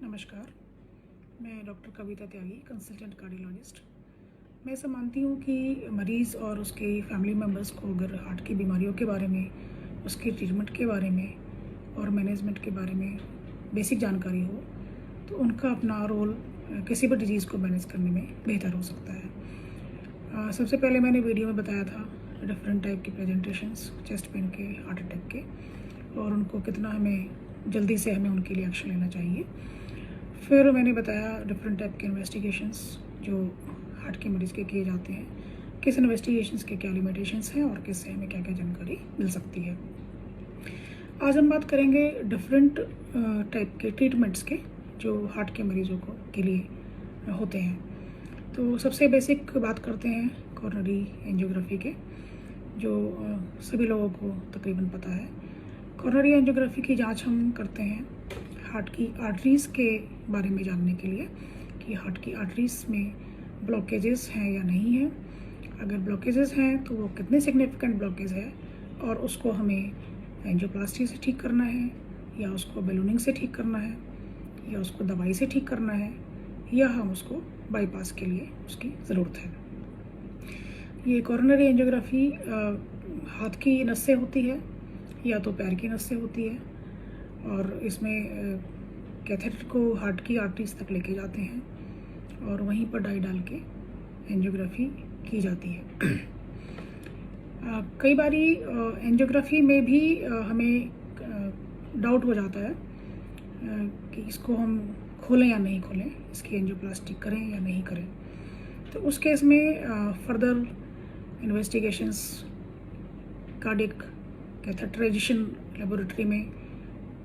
नमस्कार, मैं डॉक्टर कविता त्यागी, consultant cardiologist. मैं ऐसा मानती हूँ कि मरीज़ और उसके फैमिली मेम्बर्स को अगर हार्ट की बीमारियों के बारे में, उसके ट्रीटमेंट के बारे में और मैनेजमेंट के बारे में बेसिक जानकारी हो, तो उनका अपना रोल किसी भी डिजीज़ को मैनेज करने में बेहतर हो सकता है। सबसे पहले मैंने वीडियो में बताया था डिफरेंट टाइप की प्रेजेंटेशंस, चेस्ट पेन के, हार्ट अटैक के, और उनको कितना जल्दी से हमें उनके लिए एक्शन लेना चाहिए। फिर मैंने बताया डिफरेंट टाइप के इन्वेस्टिगेशंस जो हार्ट के मरीज़ के किए जाते हैं, किस इन्वेस्टिगेशंस के क्या लिमिटेशंस हैं और किससे हमें क्या क्या जानकारी मिल सकती है। आज हम बात करेंगे डिफरेंट टाइप के ट्रीटमेंट्स के जो हार्ट के मरीज़ों को के लिए होते हैं। तो सबसे बेसिक बात करते हैं कॉरोनरी एंजियोग्राफी के, जो सभी लोगों को तकरीबन पता है। कॉरोनरी एंजियोग्राफी की जांच हम करते हैं हार्ट की आर्टरीज़ के बारे में जानने के लिए कि हार्ट की आर्टरीज़ में ब्लॉकेजेस हैं या नहीं हैं। अगर ब्लॉकेजेस हैं तो वो कितने सिग्निफिकेंट ब्लॉकेज है और उसको हमें एंजियोप्लास्टी से ठीक करना है या उसको बैलूनिंग से ठीक करना है या उसको दवाई से ठीक करना है या हम उसको बाईपास के लिए उसकी ज़रूरत है। ये कॉरोनरी एंजियोग्राफी हाथ की नस से होती है या तो पैर की नस से होती है, और इसमें कैथेटर को हार्ट की आर्टरीज तक लेके जाते हैं और वहीं पर डाई डाल के एंजियोग्राफी की जाती है। कई बारी एंजियोग्राफी में भी हमें डाउट हो जाता है कि इसको हम खोलें या नहीं खोलें, इसकी एंजियोप्लास्टी करें या नहीं करें। तो उस केस में further investigations cardiac catheterisation laboratory में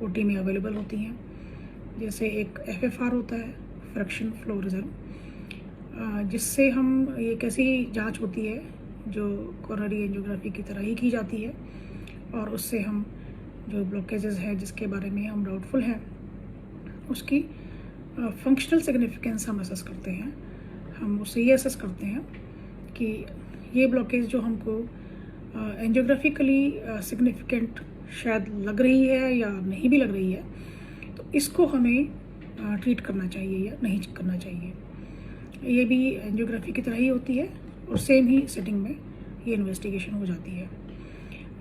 ओटी में अवेलेबल होती हैं। जैसे एक FFR होता है, फ्रैक्शन फ्लो रिजर्व, जिससे हम ये कैसी जांच होती है जो कॉरोनरी एंजियोग्राफी की तरह ही की जाती है, और उससे हम जो ब्लॉकेजेस हैं जिसके बारे में हम डाउटफुल हैं उसकी फंक्शनल सिग्निफिकेंस हम असेस करते हैं। हम उससे ये असेस करते हैं कि ये ब्लॉकेज जो हमको एंजियोग्राफिकली सिग्निफिकेंट शायद लग रही है या नहीं भी लग रही है, तो इसको हमें ट्रीट करना चाहिए या नहीं करना चाहिए। ये भी एंजियोग्राफी की तरह ही होती है और सेम ही सेटिंग में ये इन्वेस्टिगेशन हो जाती है।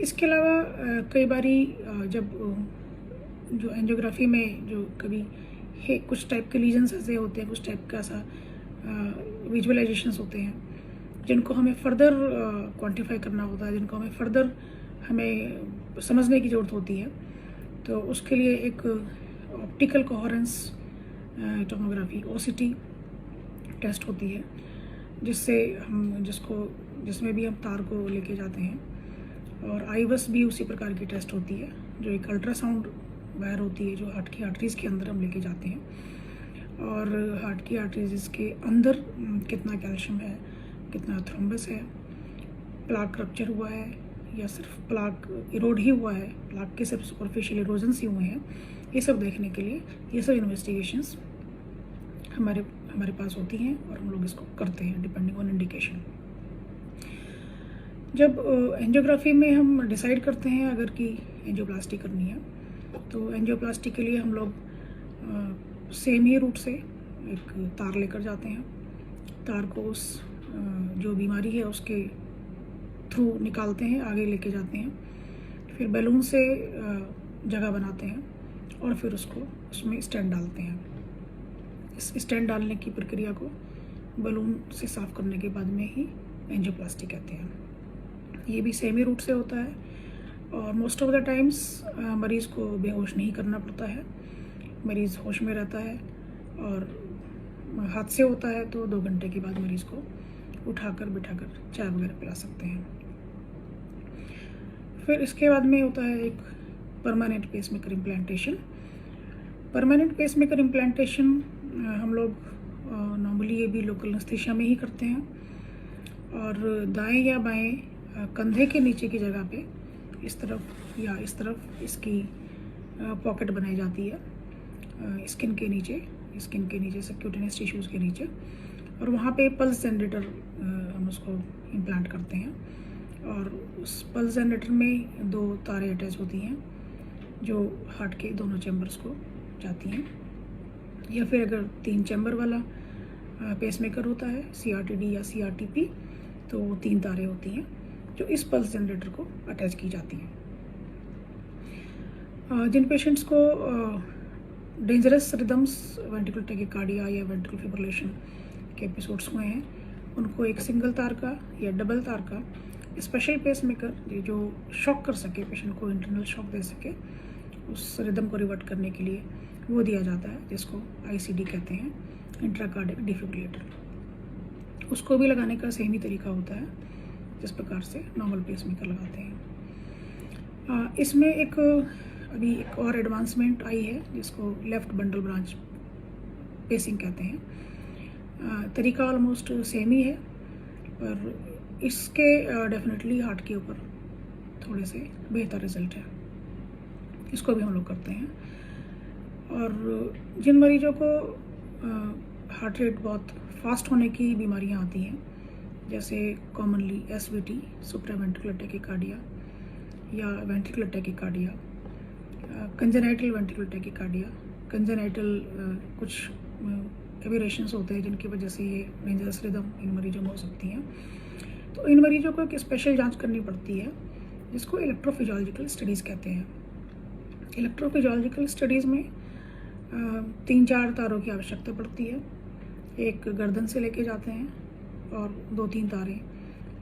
इसके अलावा कई बारी जब जो एंजियोग्राफी में जो कभी कुछ टाइप के लीजन्स ऐसे होते हैं, कुछ टाइप का ऐसा विजुअलाइजेशंस होते हैं जिनको हमें फर्दर क्वांटिफाई करना होता है, जिनको हमें फर्दर हमें समझने की ज़रूरत होती है। तो उसके लिए एक optical coherence tomography OCT test होती है, जिसमें भी हम तार को लेके जाते हैं, और आईवस भी उसी प्रकार की टेस्ट होती है जो एक अल्ट्रासाउंड वायर होती है जो हार्ट की आर्टरीज़ के अंदर हम लेके जाते हैं, और हार्ट की आर्टरीज़ के अंदर कितना कैल्शियम है, कितना थ्रोम्बस है, प्लाक रप्चर हुआ है या सिर्फ प्लाक इरोड ही हुआ है, प्लाक के सिर्फ सुपरफिशियल इरोजन्स ही हुए हैं, ये सब देखने के लिए ये सब इन्वेस्टिगेशंस हमारे पास होती हैं और हम लोग इसको करते हैं डिपेंडिंग ऑन इंडिकेशन। जब एंजियोग्राफी में हम डिसाइड करते हैं अगर कि एंजियोप्लास्टी करनी है, तो एंजियोप्लास्टी के लिए हम लोग सेम ही रूट से एक तार लेकर जाते हैं। तार को उस जो बीमारी है उसके थ्रू निकालते हैं, आगे लेके जाते हैं, फिर बैलून से जगह बनाते हैं और फिर उसको उसमें स्टेंट डालते हैं। इस स्टेंट डालने की प्रक्रिया को बैलून से साफ करने के बाद में ही एंजियोप्लास्टी कहते हैं। ये भी सेम ही रूट से होता है और मोस्ट ऑफ द टाइम्स मरीज़ को बेहोश नहीं करना पड़ता है, मरीज़ होश में रहता है, और हादसे होता है तो 2 घंटे के बाद मरीज़ को उठाकर बिठाकर चाय वगैरह पिला सकते हैं। फिर इसके बाद में होता है एक permanent pacemaker implantation. Permanent pacemaker implantation हम लोग नॉर्मली ये भी लोकल एनेस्थीसिया में ही करते हैं, और दाएं या बाएं कंधे के नीचे की जगह पे इस तरफ या इस तरफ इसकी पॉकेट बनाई जाती है स्किन के नीचे सबक्यूटेनियस टिश्यूज़ के नीचे, और वहाँ पे पल्स जनरेटर हम उसको इम्प्लांट करते हैं, और उस पल्स जनरेटर में 2 तारें अटैच होती हैं जो हार्ट के दोनों चैम्बर्स को जाती हैं। या फिर अगर 3 चैम्बर वाला पेसमेकर होता है, CRTD या CRTP, तो 3 तारें होती हैं जो इस पल्स जनरेटर को अटैच की जाती हैं। जिन पेशेंट्स को डेंजरस रिदम्स, वेंट्रिकुलर टैकीकार्डिया या वेंट्रिकुलर फिब्रिलेशन के एपिसोड्स हुए हैं, उनको एक सिंगल तार का या डबल तार का स्पेशल पेसमेकर जो शॉक कर सके, पेशेंट को इंटरनल शॉक दे सके, उस रिदम को रिवर्ट करने के लिए वो दिया जाता है, जिसको ICD कहते हैं, इंट्राकार्डिक डिफिब्रिलेटर। उसको भी लगाने का सेम ही तरीका होता है जिस प्रकार से नॉर्मल पेसमेकर लगाते हैं। इसमें अभी एक और एडवांसमेंट आई है जिसको लेफ्ट बंडल ब्रांच पेसिंग कहते हैं। तरीका ऑलमोस्ट सेम ही है, पर इसके डेफिनेटली हार्ट के ऊपर थोड़े से बेहतर रिजल्ट है। इसको भी हम लोग करते हैं। और जिन मरीजों को हार्ट रेट बहुत फास्ट होने की बीमारियां आती हैं, जैसे कॉमनली SVT, सुप्रावेंट्रिकुलर टैकीकार्डिया या ventricular tachycardia, congenital ventricular tachycardia, congenital कुछ एबेरेशंस होते हैं जिनकी वजह से ये डेंजरस रिदम इन मरीजों में हो सकती हैं। तो इन मरीजों को एक स्पेशल जांच करनी पड़ती है जिसको इलेक्ट्रोफिजियोलॉजिकल स्टडीज़ कहते हैं। इलेक्ट्रोफिजियोलॉजिकल स्टडीज़ में 3-4 तारों की आवश्यकता पड़ती है। एक गर्दन से लेके जाते हैं और 2-3 तारें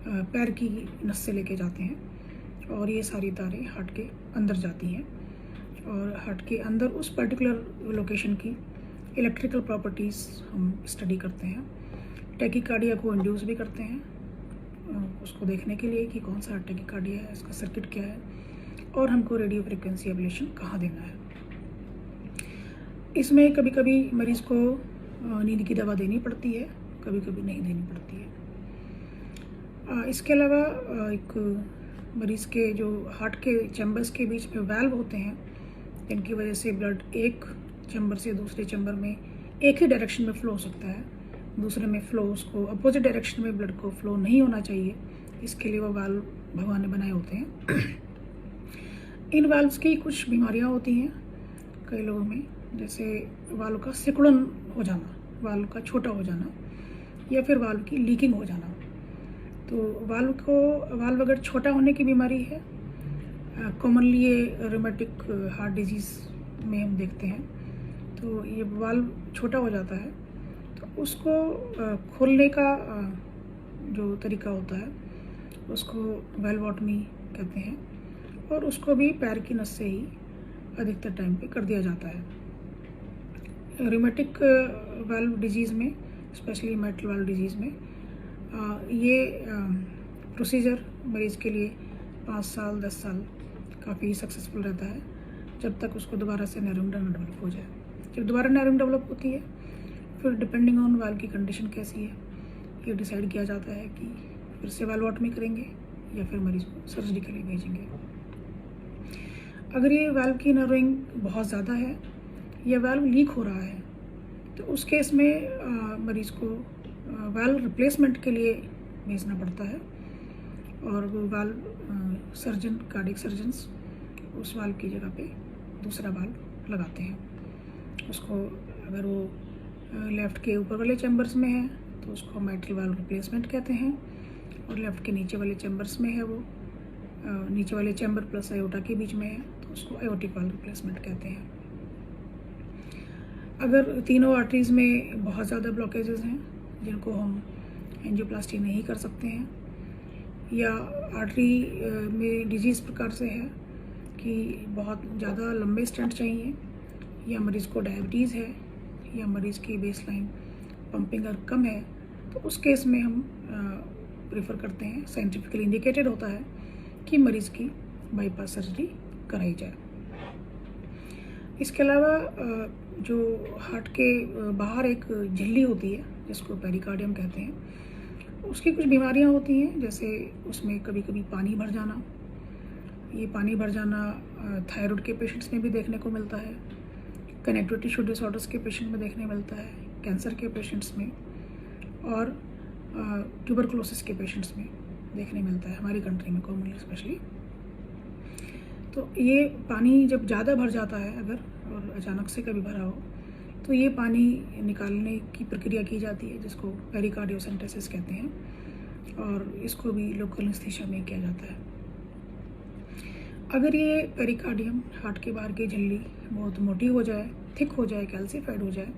पैर की नस से लेके जाते हैं, और ये सारी तारें हार्ट के अंदर जाती हैं और हार्ट के अंदर उस पर्टिकुलर लोकेशन की इलेक्ट्रिकल प्रॉपर्टीज़ हम स्टडी करते हैं। टैकीकार्डिया को इंड्यूस भी करते हैं उसको देखने के लिए कि कौन सा टैकीकार्डिया है, इसका सर्किट क्या है, और हमको रेडियो फ्रिक्वेंसी एब्लेशन कहाँ देना है। इसमें कभी कभी मरीज़ को नींद की दवा देनी पड़ती है, कभी कभी नहीं देनी पड़ती है। इसके अलावा एक मरीज़ के जो हार्ट के चैम्बर्स के बीच में वाल्व होते हैं, जिनकी वजह से ब्लड एक चैम्बर से दूसरे चैम्बर में एक ही डायरेक्शन में फ़्लो हो सकता है, दूसरे में फ़्लो उसको अपोजिट डायरेक्शन में ब्लड को फ़्लो नहीं होना चाहिए, इसके लिए वो वाल्व भगवान ने बनाए होते हैं। इन वाल्व्स की कुछ बीमारियां होती हैं कई लोगों में, जैसे वाल्व का सिकुड़न हो जाना, वाल्व का छोटा हो जाना, या फिर वाल्व की लीकिंग हो जाना। तो वाल्व अगर छोटा होने की बीमारी है, कॉमनली ये रोमेटिक हार्ट डिजीज़ में हम देखते हैं, तो ये वाल्व छोटा हो जाता है, तो उसको खोलने का जो तरीका होता है उसको वाल्वोटमी कहते हैं, और उसको भी पैर की नस से ही अधिकतर टाइम पे कर दिया जाता है। रोमेटिक वाल्व डिजीज़ में, स्पेशली मेटल वाल्व डिजीज़ में, ये प्रोसीजर मरीज़ के लिए 5 साल 10 साल काफ़ी सक्सेसफुल रहता है, जब तक उसको दोबारा से नर्विंग ना डेवलप हो जाए। जब दोबारा नर्विंग डेवलप होती है, फिर डिपेंडिंग ऑन वाल्व की कंडीशन कैसी है, ये डिसाइड किया जाता है कि फिर से वाल्वोटमी करेंगे या फिर मरीज़ को सर्जरी के लिए भेजेंगे। अगर ये वाल्व की नर्विंग बहुत ज़्यादा है या वाल्व लीक हो रहा है, तो उस केस में मरीज़ को वाल्व रिप्लेसमेंट के लिए भेजना पड़ता है, और वो वाल्व सर्जन, कार्डियक सर्जन्स उस वाल्व की जगह पे दूसरा वाल्व लगाते हैं। उसको अगर वो लेफ़्ट के ऊपर वाले चैम्बर्स में है तो उसको मेटल वाल्व रिप्लेसमेंट कहते हैं, और लेफ़्ट के नीचे वाले चैम्बर्स में है, वो नीचे वाले चैम्बर प्लस आयोटा के बीच में है, तो उसको आयोटिक वाल्व रिप्लेसमेंट कहते हैं। अगर तीनों आर्टरीज़ में बहुत ज़्यादा ब्लॉकेजेस हैं जिनको हम एंजियोप्लास्टी नहीं कर सकते हैं, या आर्टरी में डिजीज़ प्रकार से है कि बहुत ज़्यादा लंबे स्टेंट चाहिए, या मरीज़ को डायबिटीज़ है, या मरीज़ की बेसलाइन पंपिंग अगर कम है, तो उस केस में हम प्रेफर करते हैं, साइंटिफिकली इंडिकेटेड होता है कि मरीज़ की बाईपास सर्जरी कराई जाए। इसके अलावा जो हार्ट के बाहर एक झिल्ली होती है जिसको पेरिकार्डियम कहते हैं, उसकी कुछ बीमारियां होती हैं, जैसे उसमें कभी कभी पानी भर जाना। ये पानी भर जाना थायराइड के पेशेंट्स में भी देखने को मिलता है, कनेक्टिव टिश्यू डिसऑर्डर्स के पेशेंट में देखने मिलता है, कैंसर के पेशेंट्स में, और ट्यूबरकुलोसिस के पेशेंट्स में देखने मिलता है, हमारी कंट्री में कॉमनली स्पेशली। तो ये पानी जब ज़्यादा भर जाता है अगर, और अचानक से कभी भरा हो, तो ये पानी निकालने की प्रक्रिया की जाती है जिसको पेरिकार्डियोसेंटेसिस कहते हैं, और इसको भी लोकल एनेस्थीसिया में किया जाता है। अगर ये पेरिकार्डियम, हार्ट के बाहर की झिल्ली बहुत मोटी हो जाए, थिक हो जाए, कैल्सीफाइड हो जाए,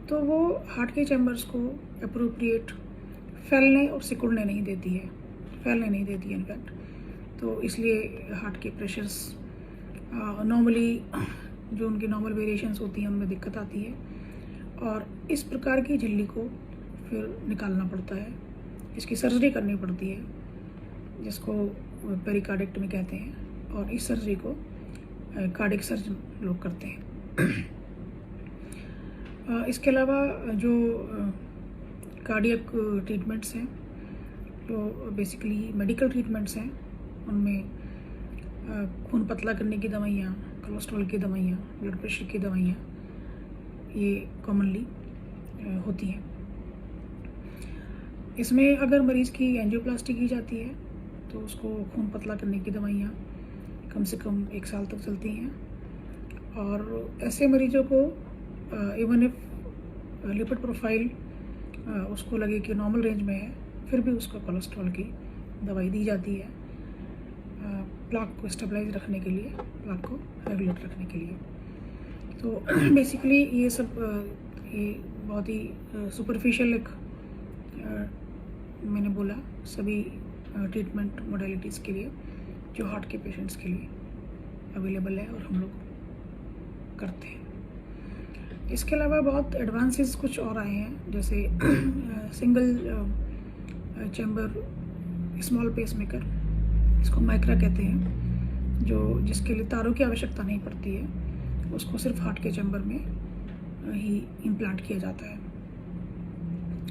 तो वो हार्ट के चैम्बर्स को अप्रोप्रिएट फैलने और सिकुड़ने नहीं देती है, इनफैक्ट। तो इसलिए हार्ट के प्रेशर्स नॉर्मली जो उनकी नॉर्मल वेरिएशंस होती हैं उनमें दिक्कत आती है, और इस प्रकार की झिल्ली को फिर निकालना पड़ता है, इसकी सर्जरी करनी पड़ती है जिसको पेरिकार्डिक्टमी कहते हैं, और इस सर्जरी को कार्डियक सर्जन लोग करते हैं। इसके अलावा जो कार्डियक ट्रीटमेंट्स हैं, जो बेसिकली मेडिकल ट्रीटमेंट्स हैं, उनमें खून पतला करने की दवाइयाँ, कोलेस्ट्रॉल की दवाइयाँ, ब्लड प्रेशर की दवाइयाँ, ये कॉमनली होती हैं। इसमें अगर मरीज़ की एंजियोप्लास्टी की जाती है तो उसको खून पतला करने की दवाइयाँ कम से कम 1 साल तक चलती हैं, और ऐसे मरीजों को इवन इफ लिपिड प्रोफाइल उसको लगे कि नॉर्मल रेंज में है, फिर भी उसको कोलेस्ट्रॉल की दवाई दी जाती है प्लाक को स्टेबलाइज रखने के लिए, प्लाक को रेगुलेट रखने के लिए। तो बेसिकली ये सब ये बहुत ही सुपरफिशियल एक मैंने बोला सभी ट्रीटमेंट मोडेलिटीज़ के लिए जो हार्ट के पेशेंट्स के लिए अवेलेबल है और हम लोग करते हैं। इसके अलावा बहुत एडवांसेस कुछ और आए हैं, जैसे सिंगल चैम्बर स्मॉल पेसमेकर, इसको माइक्रा कहते हैं, जो जिसके लिए तारों की आवश्यकता नहीं पड़ती है, उसको सिर्फ हार्ट के चैम्बर में ही इम्प्लांट किया जाता है,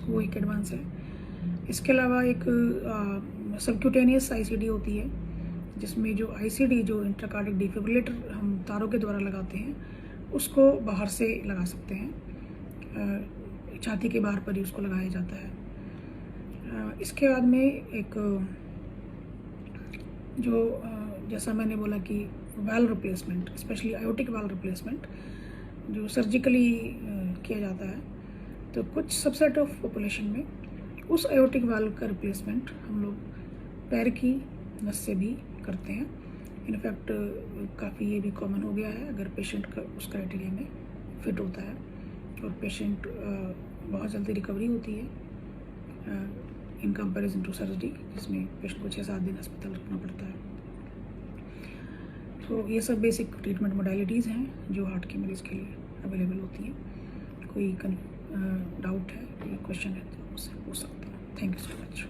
वो एक एडवांस है। इसके अलावा एक सबक्यूटेनियस आईसीडी होती है, जिसमें जो आईसीडी जो इंट्राकार्डिक डिफिब्रिलेटर हम तारों के द्वारा लगाते हैं उसको बाहर से लगा सकते हैं, छाती के बाहर पर ही उसको लगाया जाता है। इसके बाद में एक जो जैसा मैंने बोला कि valve replacement, specially aortic valve replacement जो सर्जिकली किया जाता है, तो कुछ सबसेट ऑफ पॉपुलेशन में उस आयोटिक वाल्व का रिप्लेसमेंट हम लोग पैर की नस से भी करते हैं। इनफैक्ट काफ़ी ये भी कॉमन हो गया है अगर पेशेंट का उस क्राइटेरिया में फिट होता है, और पेशेंट बहुत जल्दी रिकवरी होती है इन कंपैरिजन टू सर्जरी, जिसमें पेशेंट को 6-7 दिन अस्पताल रखना पड़ता है। तो ये सब बेसिक ट्रीटमेंट मोडेलिटीज़ हैं जो हार्ट के मरीज़ के लिए अवेलेबल होती हैं। कोई डाउट है, कोई क्वेश्चन है तो मुझसे पूछ सकते हैं। Thank you so much.